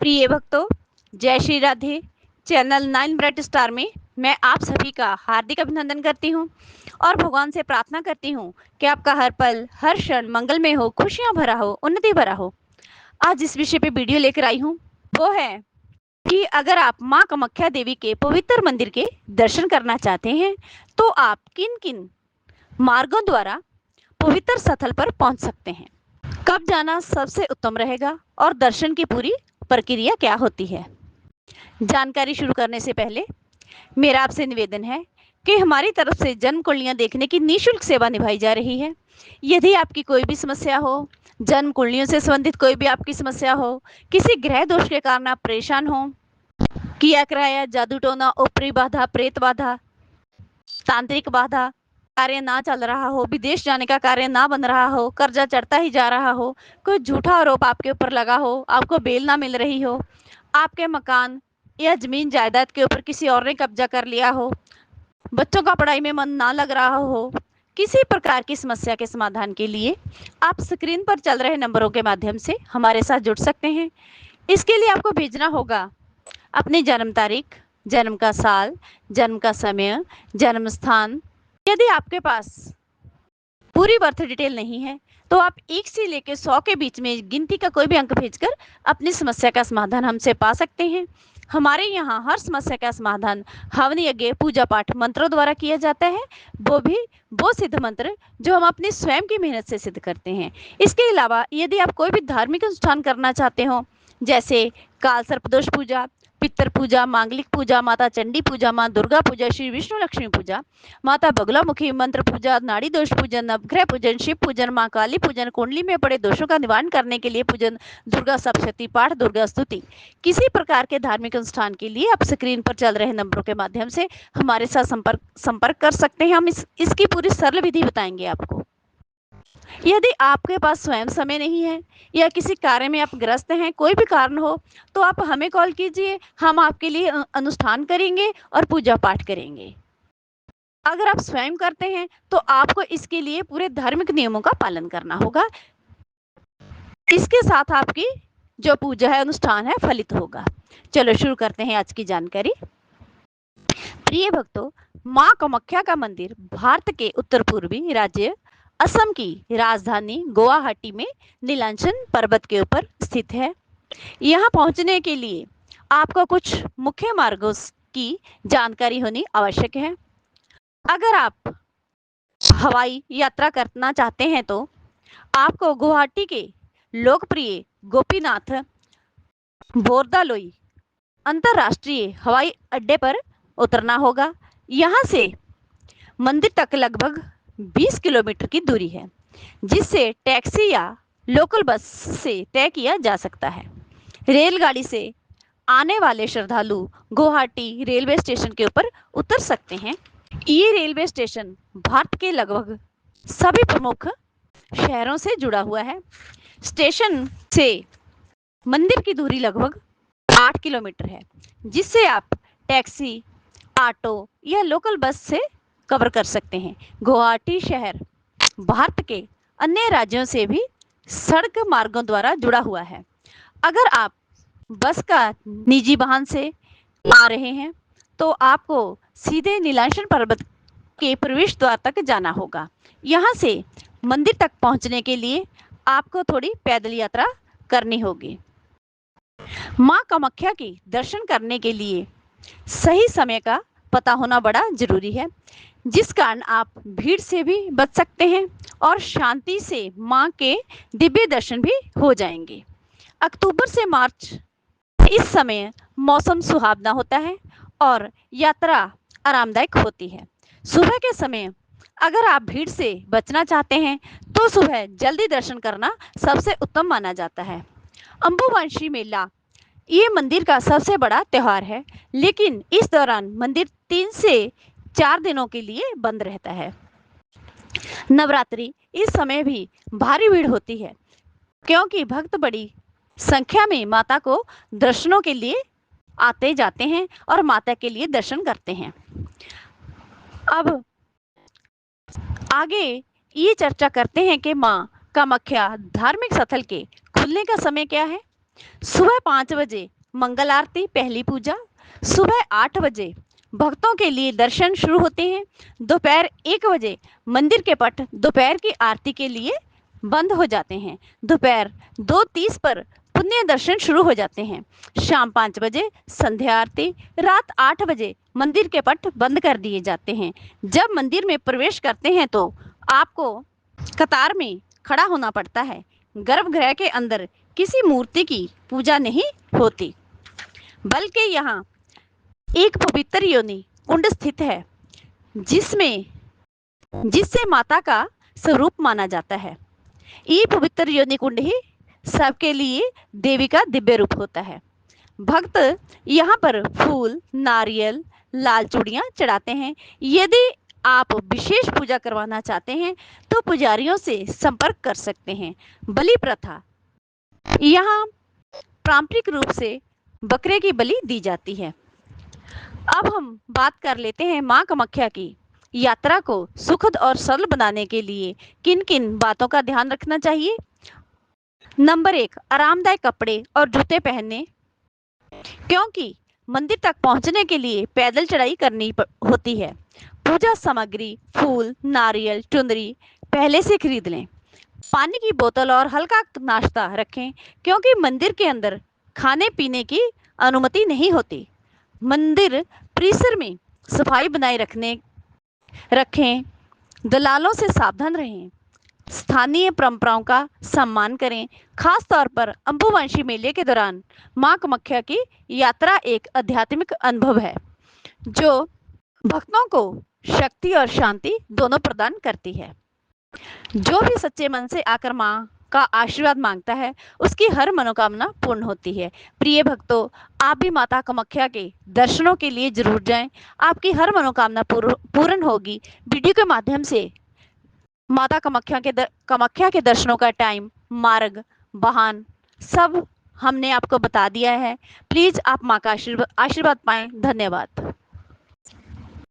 प्रिय भक्तों, जय Shri Radhe. Channel 9 bright star में मैं आप सभी का हार्दिक अभिनंदन करती हूँ और भगवान से प्रार्थना करती हूँ कि आपका हर पल हर क्षण मंगलमय हो, खुशियां भरा हो, उन्नति भरा हो। आज इस विषय पे वीडियो लेकर आई हूँ, वो है कि अगर आप माँ कामाख्या देवी के पवित्र मंदिर के दर्शन करना चाहते हैं तो आप किन किन मार्गों द्वारा पवित्र स्थल पर पहुंच सकते हैं, कब जाना सबसे उत्तम रहेगा और दर्शन की पूरी प्रक्रिया क्या होती है। जानकारी शुरू करने से पहले मेरा आपसे निवेदन है कि हमारी तरफ से जन्म कुंडलियां देखने की निःशुल्क सेवा निभाई जा रही है। यदि आपकी कोई भी समस्या हो, जन्म कुंडलियों से संबंधित कोई भी आपकी समस्या हो, किसी ग्रह दोष के कारण आप परेशान हो, किया कराया जादू टोना, ऊपरी बाधा, प्रेत बाधा, तांत्रिक बाधा, कार्य ना चल रहा हो, विदेश जाने का कार्य ना बन रहा हो, कर्जा चढ़ता ही जा रहा हो, कोई झूठा आरोप आपके ऊपर लगा हो, आपको बेल ना मिल रही हो, आपके मकान या जमीन जायदाद के ऊपर किसी और ने कब्जा कर लिया हो, बच्चों का पढ़ाई में मन ना लग रहा हो, किसी प्रकार की समस्या के समाधान के लिए आप स्क्रीन पर चल रहे नंबरों के माध्यम से हमारे साथ जुड़ सकते हैं। इसके लिए आपको भेजना होगा अपनी जन्म तारीख, जन्म का साल, जन्म का समय, जन्म स्थान। यदि आपके पास पूरी बर्थ डिटेल नहीं है तो आप 1 से लेकर 100 के बीच में गिनती का कोई भी अंक भेजकर अपनी समस्या का समाधान हमसे पा सकते हैं। हमारे यहाँ हर समस्या का समाधान हवन यज्ञ, पूजा पाठ, मंत्रों द्वारा किया जाता है, वो भी वो सिद्ध मंत्र जो हम अपनी स्वयं की मेहनत से सिद्ध करते हैं। इसके अलावा यदि आप कोई भी धार्मिक अनुष्ठान करना चाहते हो, जैसे काल सर्पदोष पूजा, पितर पूजा, मांगलिक पूजा, माता चंडी पूजा, माँ दुर्गा पूजा, श्री विष्णु लक्ष्मी पूजा, माता बगलामुखी मंत्र पूजा, नाड़ी दोष पूजन, नवग्रह पूजन, शिव पूजन, माँ काली पूजन, कुंडली में पड़े दोषों का निवारण करने के लिए पूजन, दुर्गा सप्तशती पाठ, दुर्गा स्तुति, किसी प्रकार के धार्मिक अनुष्ठान के लिए आप स्क्रीन पर चल रहे नंबरों के माध्यम से हमारे साथ संपर्क कर सकते हैं। हम इसकी पूरी सरल विधि बताएंगे आपको। यदि आपके पास स्वयं समय नहीं है या किसी कार्य में आप ग्रस्त हैं, कोई भी कारण हो, तो आप हमें कॉल कीजिए, हम आपके लिए अनुष्ठान करेंगे और पूजा पाठ करेंगे। अगर आप स्वयं करते हैं तो आपको इसके लिए पूरे धार्मिक नियमों का पालन करना होगा। इसके साथ आपकी जो पूजा है, अनुष्ठान है, फलित होगा। चलो शुरू करते हैं आज की जानकारी। प्रिय भक्तों, माँ कामाख्या का मंदिर भारत के उत्तर पूर्वी राज्य असम की राजधानी गुवाहाटी में नीलांचन पर्वत के ऊपर स्थित है। यहाँ पहुंचने के लिए आपको कुछ मुख्य मार्गों की जानकारी होनी आवश्यक है। अगर आप हवाई यात्रा करना चाहते हैं तो आपको गुवाहाटी के लोकप्रिय गोपीनाथ बोरदलोई अंतरराष्ट्रीय हवाई अड्डे पर उतरना होगा। यहाँ से मंदिर तक लगभग 20 किलोमीटर की दूरी है, जिससे टैक्सी या लोकल बस से तय किया जा सकता है। रेलगाड़ी से आने वाले श्रद्धालु गुवाहाटी रेलवे स्टेशन के ऊपर उतर सकते हैं। ये रेलवे स्टेशन भारत के लगभग सभी प्रमुख शहरों से जुड़ा हुआ है। स्टेशन से मंदिर की दूरी लगभग 8 किलोमीटर है, जिससे आप टैक्सी, ऑटो या लोकल बस से कवर कर सकते हैं। गुवाहाटी शहर भारत के अन्य राज्यों से भी सड़क मार्गों द्वारा जुड़ा हुआ है। अगर आप बस का निजी वाहन से आ रहे हैं तो आपको सीधे नीलांचन पर्वत के प्रवेश द्वार तक जाना होगा। यहाँ से मंदिर तक पहुँचने के लिए आपको थोड़ी पैदल यात्रा करनी होगी। माँ कामाख्या के दर्शन करने के लिए सही समय का पता होना बड़ा जरूरी है, जिस कारण आप भीड़ से भी बच सकते हैं और शांति से माँ के दिव्य दर्शन भी हो जाएंगे। अक्टूबर से मार्च इस समय मौसम सुहावना होता है और यात्रा आरामदायक होती है। सुबह के समय अगर आप भीड़ से बचना चाहते हैं तो सुबह जल्दी दर्शन करना सबसे उत्तम माना जाता है। अंबुबांशी मेला ये मंदिर का सबसे बड़ा त्यौहार है, लेकिन इस दौरान मंदिर 3 से 4 दिनों के लिए बंद रहता है। नवरात्रि इस समय भी भारी भीड़ होती है, क्योंकि भक्त बड़ी संख्या में माता को दर्शनों के लिए आते जाते हैं और माता के लिए दर्शन करते हैं। अब आगे ये चर्चा करते हैं कि माँ कामाख्या धार्मिक स्थल के खुलने का समय क्या है। सुबह 5 बजे मंगल आरती पहली पूजा, सुबह 8 बजे भक्तों के लिए दर्शन शुरू होते हैं। दोपहर 1 बजे मंदिर के पट दोपहर की आरती के लिए बंद हो जाते हैं। दोपहर 2:30 पर पुण्य दर्शन शुरू हो जाते हैं। शाम 5 बजे संध्या आरती, रात 8 बजे मंदिर के पट बंद कर दिए जाते हैं। जब मंदिर में प्रवेश करते हैं तो आपको कतार में खड़ा होना पड़ता है। गर्भगृह के अंदर किसी मूर्ति की पूजा नहीं होती, बल्कि यहाँ एक पवित्र योनि कुंड स्थित है, जिसमें जिससे माता का स्वरूप माना जाता है। ये पवित्र योनि कुंड ही सबके लिए देवी का दिव्य रूप होता है। भक्त यहाँ पर फूल, नारियल, लाल चूड़ियाँ चढ़ाते हैं। यदि आप विशेष पूजा करवाना चाहते हैं तो पुजारियों से संपर्क कर सकते हैं। बलि प्रथा, यहाँ पारंपरिक रूप से बकरे की बलि दी जाती है। अब हम बात कर लेते हैं माँ कामाख्या की यात्रा को सुखद और सरल बनाने के लिए किन किन बातों का ध्यान रखना चाहिए। नंबर 1, आरामदायक कपड़े और जूते पहनने, क्योंकि मंदिर तक पहुंचने के लिए पैदल चढ़ाई करनी होती है। पूजा सामग्री, फूल, नारियल, चुनरी पहले से खरीद लें। पानी की बोतल और हल्का नाश्ता रखें, क्योंकि मंदिर के अंदर खाने पीने की अनुमति नहीं होती। मंदिर परिसर में सफाई बनाए रखें। दलालों से सावधान रहें। स्थानीय परंपराओं का सम्मान करें। खास तौर पर अंबुबांशी मेले के दौरान मां कामाख्या की यात्रा एक आध्यात्मिक अनुभव है, जो भक्तों को शक्ति और शांति दोनों प्रदान करती है। जो भी सच्चे मन से आकर मां का आशीर्वाद मांगता है, उसकी हर मनोकामना पूर्ण होती है। प्रिय भक्तों, आप भी माता कामाख्या के दर्शनों के लिए जरूर जाएं। आपकी हर मनोकामना पूर्ण होगी। वीडियो के माध्यम से माता कामाख्या के दर्शनों का टाइम, मार्ग, वाहन सब हमने आपको बता दिया है। प्लीज आप माँ का आशीर्वाद पाएं। धन्यवाद।